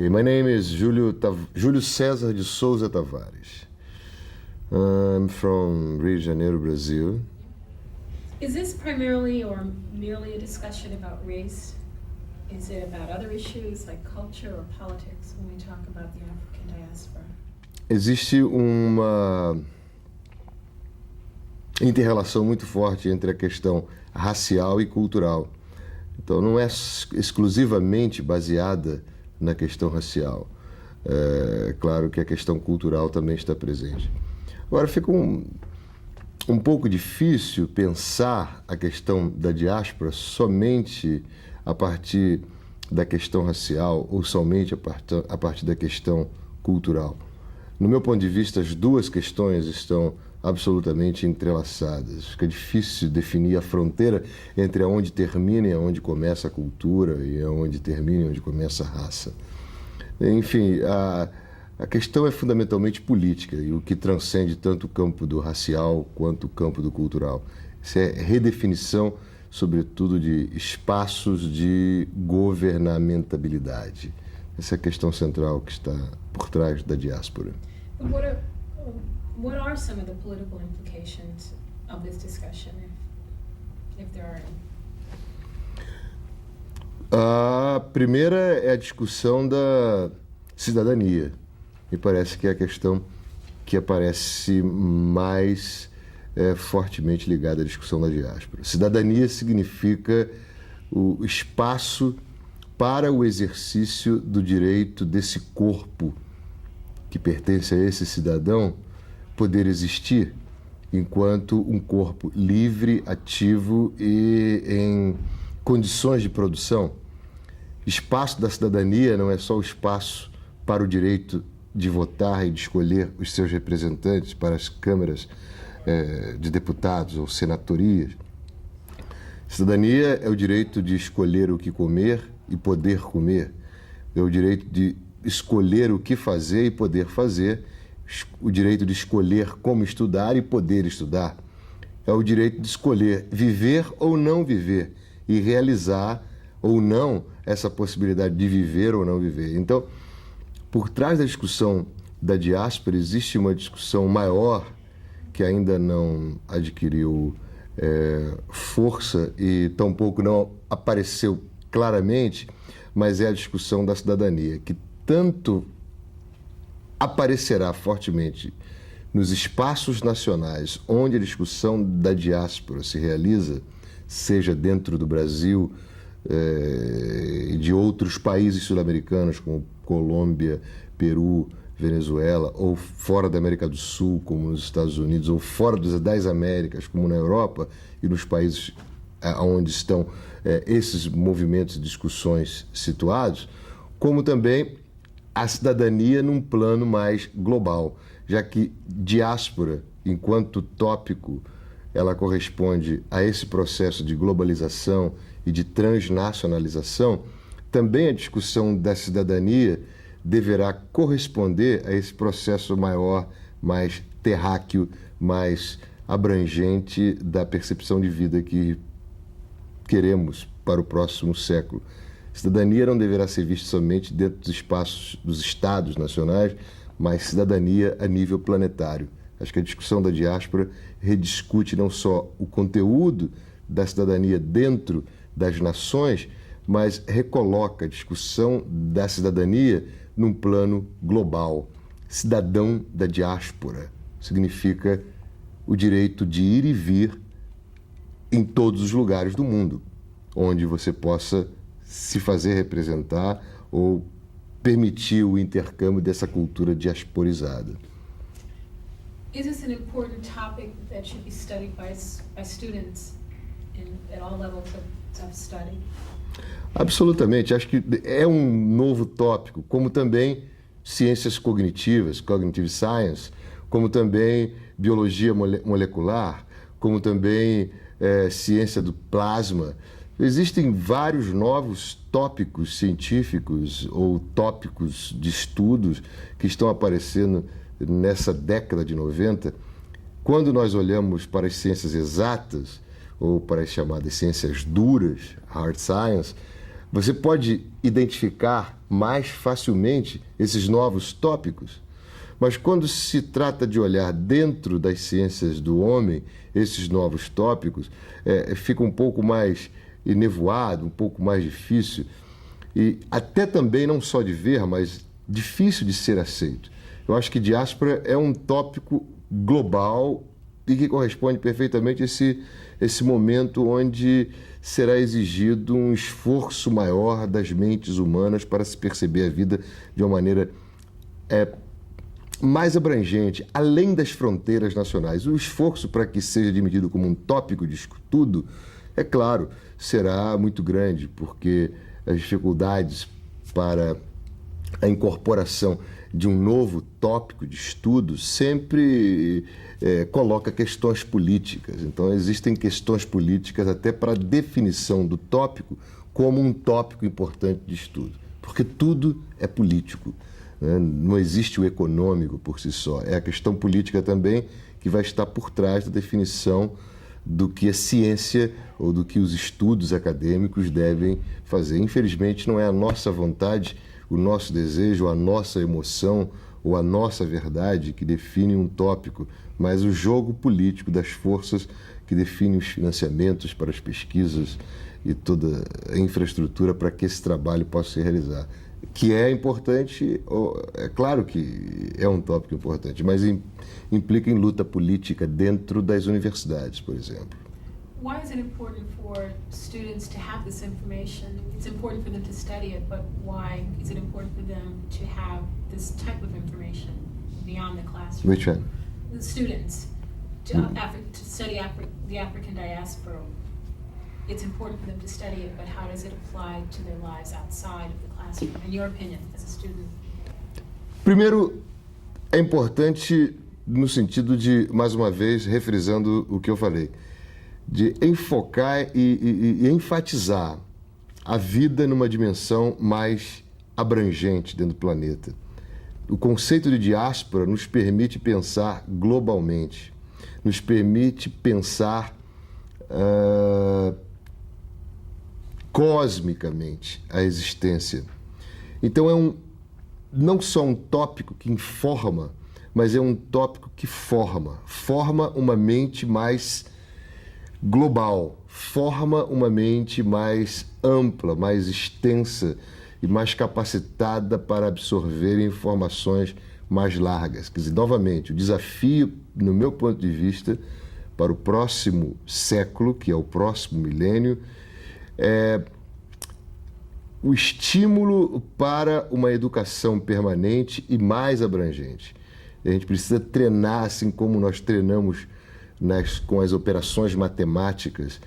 Okay, my name is Júlio César de Souza Tavares. I'm from Rio de Janeiro, Brazil. Is this primarily or merely a discussion about race? Is it about other issues like culture or politics when we talk about the African diaspora? Existe uma inter-relação muito forte entre a questão racial e cultural. Então, não é exclusivamente baseada na questão racial. É claro que a questão cultural também está presente. Agora, fica um pouco difícil pensar a questão da diáspora somente a partir da questão racial ou somente a partir da questão cultural. No meu ponto de vista, as duas questões estão absolutamente entrelaçadas. Fica difícil definir a fronteira entre onde termina e onde começa a cultura e onde termina e onde começa a raça. Enfim, a questão é fundamentalmente política e o que transcende tanto o campo do racial quanto o campo do cultural. Isso é redefinição, sobretudo, de espaços de governamentabilidade. Essa é a questão central que está por trás da diáspora. What are some of the political implications of this discussion, if there are any? A primeira é a discussão da cidadania. Me parece que é a questão que aparece mais fortemente ligada à discussão da diáspora. Cidadania significa o espaço para o exercício do direito desse corpo que pertence a esse cidadão poder existir enquanto um corpo livre, ativo e em condições de produção. Espaço da cidadania não é só o espaço para o direito de votar e de escolher os seus representantes para as câmaras de deputados ou senatorias. Cidadania é o direito de escolher o que comer e poder comer. É o direito de escolher o que fazer e poder fazer. O direito de escolher como estudar e poder estudar. É o direito de escolher viver ou não viver e realizar ou não essa possibilidade de viver ou não viver. Então, por trás da discussão da diáspora existe uma discussão maior que ainda não adquiriu força e tampouco não apareceu claramente, mas é a discussão da cidadania, que tanto aparecerá fortemente nos espaços nacionais onde a discussão da diáspora se realiza, seja dentro do Brasil e de outros países sul-americanos, como Colômbia, Peru, Venezuela, ou fora da América do Sul, como nos Estados Unidos, ou fora das Américas, como na Europa, e nos países onde estão esses movimentos e discussões situados, como também a cidadania num plano mais global, já que diáspora, enquanto tópico, ela corresponde a esse processo de globalização e de transnacionalização, também a discussão da cidadania deverá corresponder a esse processo maior, mais terráqueo, mais abrangente da percepção de vida que queremos para o próximo século. Cidadania não deverá ser vista somente dentro dos espaços dos estados nacionais, mas cidadania a nível planetário. Acho que a discussão da diáspora rediscute não só o conteúdo da cidadania dentro das nações, mas recoloca a discussão da cidadania num plano global. Cidadão da diáspora significa o direito de ir e vir em todos os lugares do mundo, onde você possa se fazer representar ou permitir o intercâmbio dessa cultura diasporizada. Is this an important topic that should be studied by students at all levels of study? Absolutamente. Acho que é um novo tópico, como também ciências cognitivas, cognitive science, como também biologia molecular, como também ciência do plasma. Existem vários novos tópicos científicos ou tópicos de estudos que estão aparecendo nessa década de 90. Quando nós olhamos para as ciências exatas, ou para as chamadas ciências duras, hard science, Você pode identificar mais facilmente esses novos tópicos, mas quando se trata de olhar dentro das ciências do homem, esses novos tópicos, fica um pouco mais enevoado, um pouco mais difícil, e até também não só de ver, mas difícil de ser aceito. Eu acho que diáspora é um tópico global e que corresponde perfeitamente a esse momento onde será exigido um esforço maior das mentes humanas para se perceber a vida de uma maneira mais abrangente, além das fronteiras nacionais. O esforço para que seja admitido como um tópico de estudo, é claro, será muito grande, porque as dificuldades para a incorporação de um novo tópico de estudo sempre coloca questões políticas. Então, existem questões políticas até para a definição do tópico como um tópico importante de estudo, porque tudo é político, né? Não existe o econômico por si só, é a questão política também que vai estar por trás da definição do que a ciência ou do que os estudos acadêmicos devem fazer. Infelizmente, não é a nossa vontade, o nosso desejo, a nossa emoção ou a nossa verdade que define um tópico, mas o jogo político das forças que define os financiamentos para as pesquisas e toda a infraestrutura para que esse trabalho possa se realizar. Que é importante, é claro que é um tópico importante, mas implica em luta política dentro das universidades, por exemplo. Why is it important for students to have this information? It's important for them to study it, but why is it important for them to have this type of information beyond the classroom? Which one? The students to study the African diaspora. It's important for them to study it, but how does it apply to their lives outside of the classroom, in your opinion, as a student? Primeiro, é importante no sentido de, mais uma vez, refrisando o que eu falei, de enfocar e enfatizar a vida numa dimensão mais abrangente dentro do planeta. O conceito de diáspora nos permite pensar globalmente, nos permite pensar cosmicamente a existência. Então é não só um tópico que informa, mas é um tópico que forma uma mente mais global, forma uma mente mais ampla, mais extensa e mais capacitada para absorver informações mais largas. Quer dizer, novamente, o desafio, no meu ponto de vista, para o próximo século, que é o próximo milênio, é o estímulo para uma educação permanente e mais abrangente. A gente precisa treinar, assim como nós treinamos com as operações matemáticas,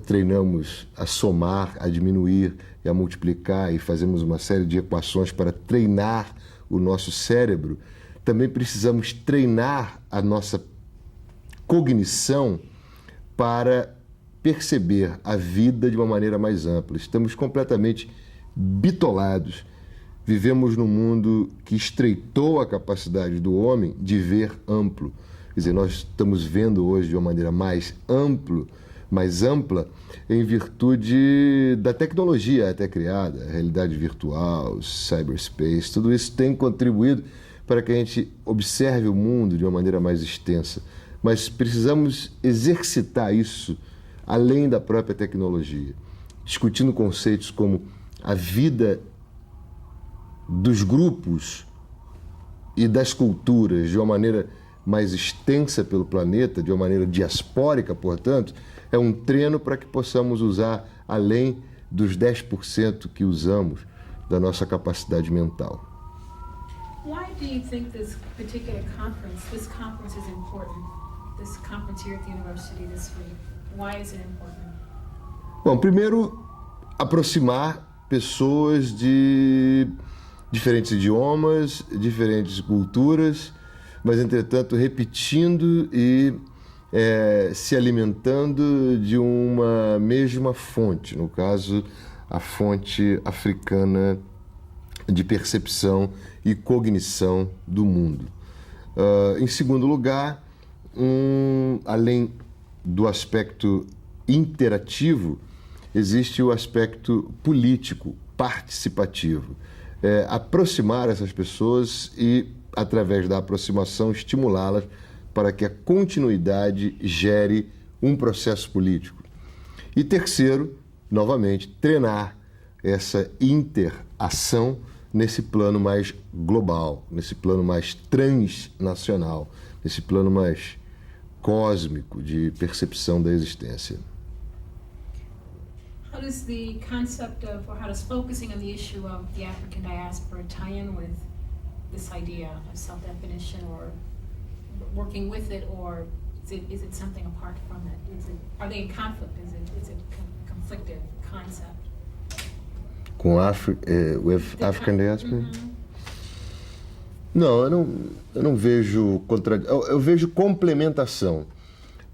treinamos a somar, a diminuir e a multiplicar e fazemos uma série de equações para treinar o nosso cérebro, também precisamos treinar a nossa cognição para perceber a vida de uma maneira mais ampla. Estamos completamente bitolados. Vivemos num mundo que estreitou a capacidade do homem de ver amplo. Quer dizer, nós estamos vendo hoje de uma maneira mais ampla, em virtude da tecnologia até criada, a realidade virtual, cyberspace, tudo isso tem contribuído para que a gente observe o mundo de uma maneira mais extensa. Mas precisamos exercitar isso além da própria tecnologia, discutindo conceitos como a vida dos grupos e das culturas de uma maneira mais extensa pelo planeta, de uma maneira diaspórica, portanto, é um treino para que possamos usar além dos 10% que usamos da nossa capacidade mental. Why do you think this particular conference is important? This conference here at the university this week. Why is it important? Bom, primeiro, aproximar pessoas de diferentes idiomas, diferentes culturas, mas, entretanto, repetindo e se alimentando de uma mesma fonte, no caso, a fonte africana de percepção e cognição do mundo. Em segundo lugar, além do aspecto interativo, existe o aspecto político, participativo. Aproximar essas pessoas e, através da aproximação, estimulá-las para que a continuidade gere um processo político. E terceiro, novamente, treinar essa interação nesse plano mais global, nesse plano mais transnacional, nesse plano mais cósmico de percepção da existência. How does the concept of, or how does focusing on the issue of the African diaspora tie in with this idea of self-definition, or working with it, or is it something apart from it? Are they in conflict? Is it a conflicted concept? Com with African diaspora? Não, eu não vejo contradição. Eu vejo complementação,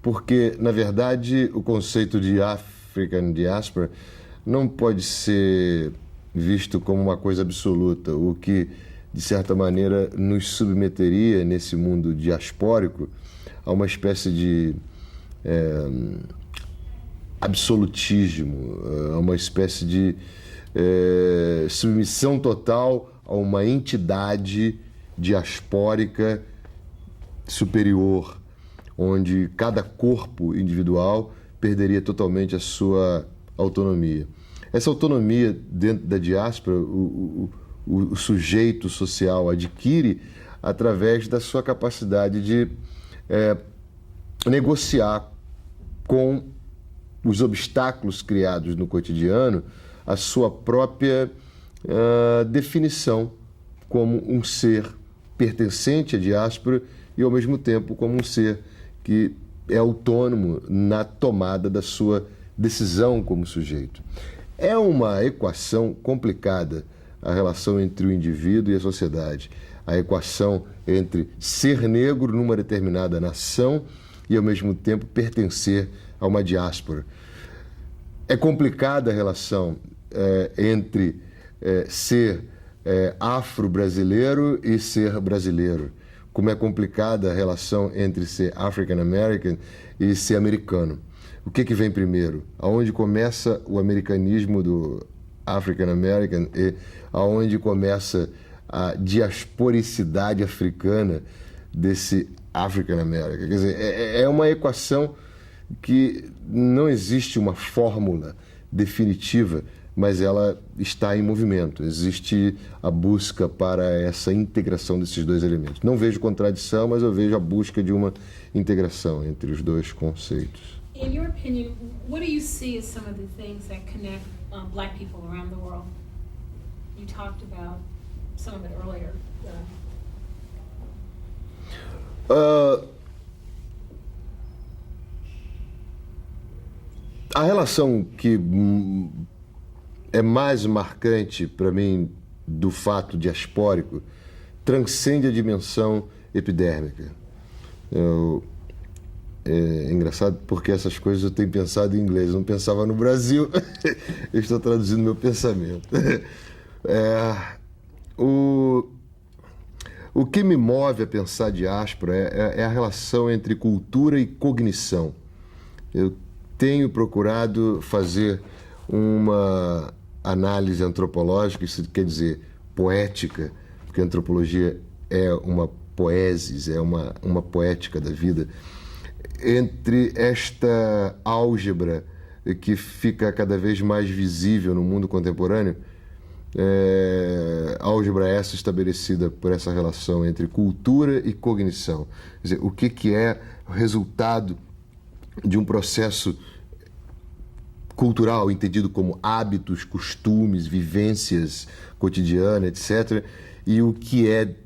porque, na verdade, o conceito de African diaspora não pode ser visto como uma coisa absoluta, o que, de certa maneira, nos submeteria, nesse mundo diaspórico, a uma espécie de absolutismo, a uma espécie de submissão total a uma entidade diaspórica superior, onde cada corpo individual perderia totalmente a sua autonomia. Essa autonomia dentro da diáspora, o sujeito social adquire através da sua capacidade de negociar com os obstáculos criados no cotidiano a sua própria definição como um ser pertencente à diáspora e, ao mesmo tempo, como um ser que é autônomo na tomada da sua decisão como sujeito. É uma equação complicada a relação entre o indivíduo e a sociedade, a equação entre ser negro numa determinada nação e, ao mesmo tempo, pertencer a uma diáspora. É complicada a relação entre ser afro-brasileiro e ser brasileiro, como é complicada a relação entre ser African American e ser americano. O que vem primeiro? Aonde começa o americanismo do African American e aonde começa a diasporicidade africana desse African American? Quer dizer, é uma equação que não existe uma fórmula definitiva, mas ela está em movimento. Existe a busca para essa integração desses dois elementos. Não vejo contradição, mas eu vejo a busca de uma integração entre os dois conceitos. In your opinion, what do you see as some of the things that connect Black people around the world? You talked about some of it earlier. A relação que é mais marcante para mim do fato diaspórico transcende a dimensão epidérmica. É engraçado porque essas coisas eu tenho pensado em inglês, eu não pensava no Brasil, eu estou traduzindo meu pensamento. O que me move a pensar diáspora é a relação entre cultura e cognição. Eu tenho procurado fazer uma análise antropológica, isso quer dizer poética, porque a antropologia é uma poesis, é uma poética da vida, entre esta álgebra que fica cada vez mais visível no mundo contemporâneo, álgebra essa estabelecida por essa relação entre cultura e cognição. Quer dizer, o que é o resultado de um processo cultural, entendido como hábitos, costumes, vivências cotidianas, etc., e o que é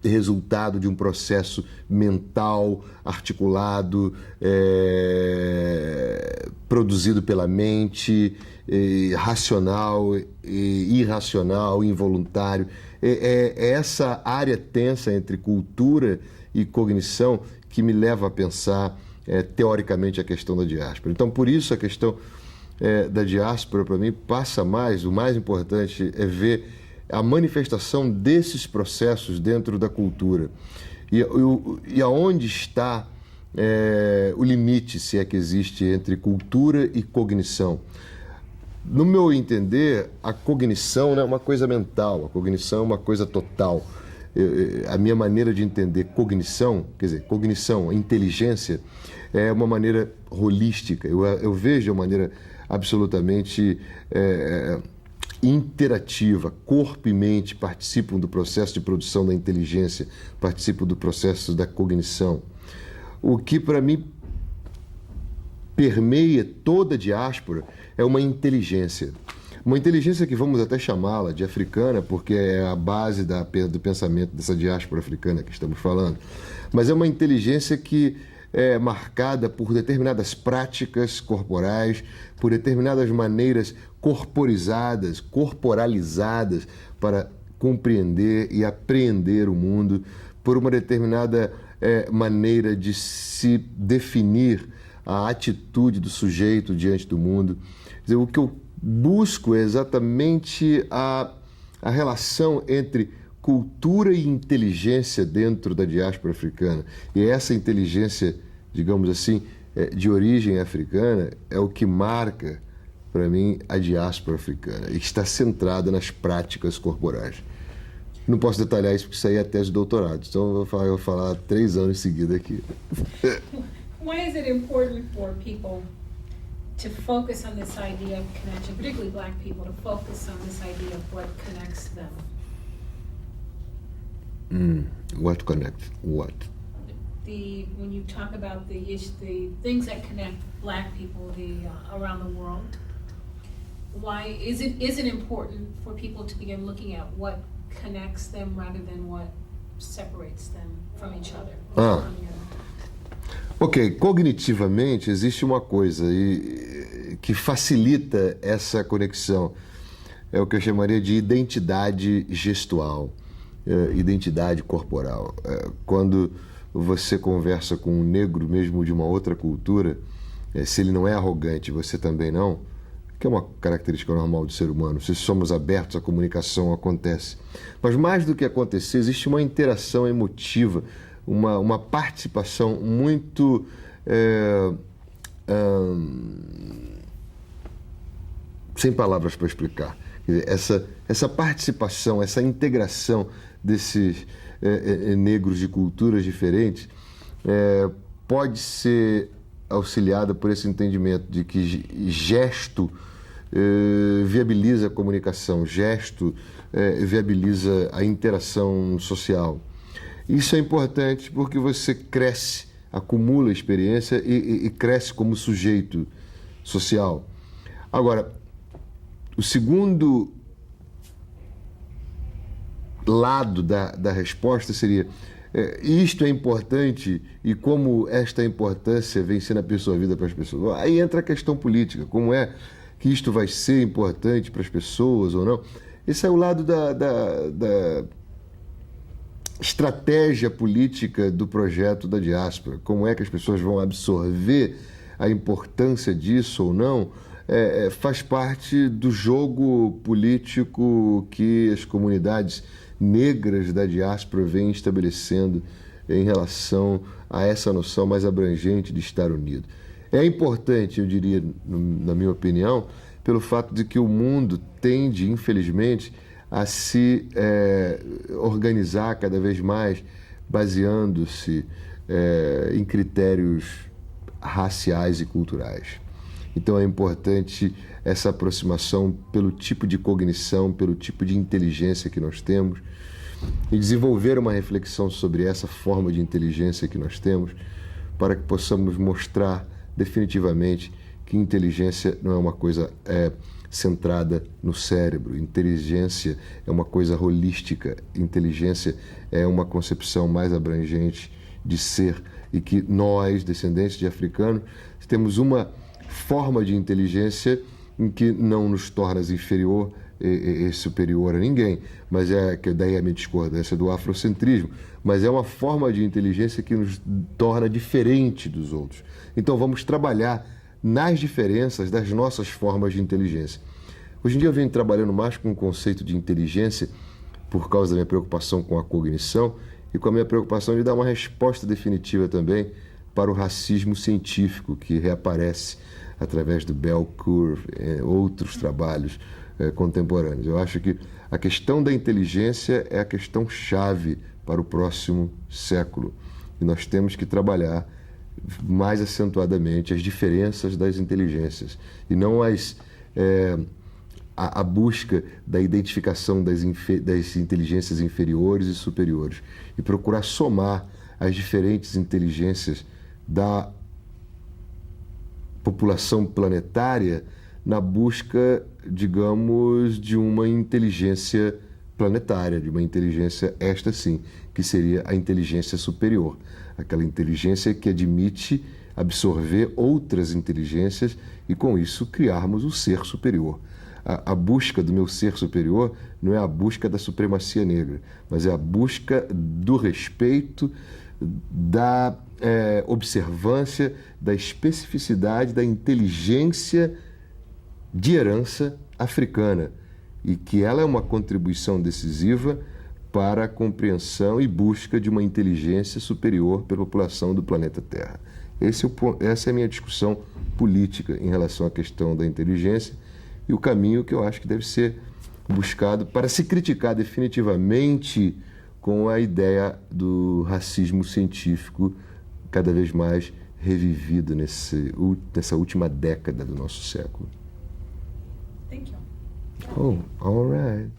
resultado de um processo mental, articulado, produzido pela mente, racional, irracional, involuntário. É essa área tensa entre cultura e cognição que me leva a pensar teoricamente a questão da diáspora. Então, por isso a questão da diáspora, para mim, passa mais, o mais importante é ver a manifestação desses processos dentro da cultura. E aonde está o limite, se é que existe, entre cultura e cognição? No meu entender, a cognição não é uma coisa mental, a cognição é uma coisa total. A minha maneira de entender cognição, quer dizer, cognição, inteligência, é uma maneira holística. Eu vejo de uma maneira absolutamente interativa. Corpo e mente participam do processo de produção da inteligência, participam do processo da cognição. O que, para mim, permeia toda a diáspora é uma inteligência. Uma inteligência que vamos até chamá-la de africana, porque é a base do pensamento dessa diáspora africana que estamos falando. Mas é uma inteligência que é marcada por determinadas práticas corporais, por determinadas maneiras corporalizadas para compreender e apreender o mundo, por uma determinada maneira de se definir a atitude do sujeito diante do mundo. Quer dizer, o que eu busco é exatamente a relação entre cultura e inteligência dentro da diáspora africana. E essa inteligência, digamos assim, de origem africana, é o que marca, para mim, a diáspora africana, e que está centrada nas práticas corporais. Não posso detalhar isso, porque isso aí é a tese de doutorado, então eu vou falar 3 anos em seguida aqui. Why is it important for people to focus on this idea of connection, particularly Black people, to focus on this idea of what connects them? What connects? What? When you talk about the things that connect Black people around the world, why is it important for people to begin looking at what connects them rather than what separates them from each other? Ok, cognitivamente existe uma coisa que facilita essa conexão. É o que eu chamaria de identidade gestual, identidade corporal. Quando você conversa com um negro, mesmo de uma outra cultura, se ele não é arrogante, você também não, que é uma característica normal do ser humano. Se somos abertos, a comunicação acontece. Mas mais do que acontecer, existe uma interação emotiva, uma participação muito sem palavras para explicar. Quer dizer, essa participação, essa integração desses negros de culturas diferentes pode ser auxiliada por esse entendimento de que gesto viabiliza a comunicação, gesto viabiliza a interação social. Isso é importante porque você cresce, acumula experiência e cresce como sujeito social. Agora, o segundo lado da resposta seria: isto é importante, e como esta importância vem sendo absorvida para as pessoas. Aí entra a questão política, como é que isto vai ser importante para as pessoas ou não. Esse é o lado da estratégia política do projeto da diáspora. Como é que as pessoas vão absorver a importância disso ou não, faz parte do jogo político que as comunidades negras da diáspora vêm estabelecendo em relação a essa noção mais abrangente de estar unido. É importante, eu diria, na minha opinião, pelo fato de que o mundo tende, infelizmente, a se organizar cada vez mais baseando-se em critérios raciais e culturais. Então é importante essa aproximação pelo tipo de cognição, pelo tipo de inteligência que nós temos, e desenvolver uma reflexão sobre essa forma de inteligência que nós temos, para que possamos mostrar definitivamente que inteligência não é uma coisa centrada no cérebro. Inteligência é uma coisa holística. Inteligência é uma concepção mais abrangente de ser, e que nós, descendentes de africanos, temos uma forma de inteligência em que não nos torna inferior e superior a ninguém, mas que daí a minha discordância do afrocentrismo, mas é uma forma de inteligência que nos torna diferente dos outros. Então vamos trabalhar nas diferenças das nossas formas de inteligência. Hoje em dia eu venho trabalhando mais com o conceito de inteligência por causa da minha preocupação com a cognição e com a minha preocupação de dar uma resposta definitiva também para o racismo científico que reaparece através do Bell Curve, outros trabalhos contemporâneos. Eu acho que a questão da inteligência é a questão chave para o próximo século. E nós temos que trabalhar mais acentuadamente as diferenças das inteligências e não a busca da identificação das inteligências inferiores e superiores e procurar somar as diferentes inteligências da população planetária na busca, digamos, de uma inteligência planetária, de uma inteligência, esta sim, que seria a inteligência superior, aquela inteligência que admite absorver outras inteligências e, com isso, criarmos o ser superior. A busca do meu ser superior não é a busca da supremacia negra, mas é a busca do respeito, da observância, da especificidade, da inteligência de herança africana, e que ela é uma contribuição decisiva para a compreensão e busca de uma inteligência superior pela população do planeta Terra. Essa é a minha discussão política em relação à questão da inteligência e o caminho que eu acho que deve ser buscado para se criticar definitivamente com a ideia do racismo científico cada vez mais revivido nessa última década do nosso século. Thank you. Oh, all right.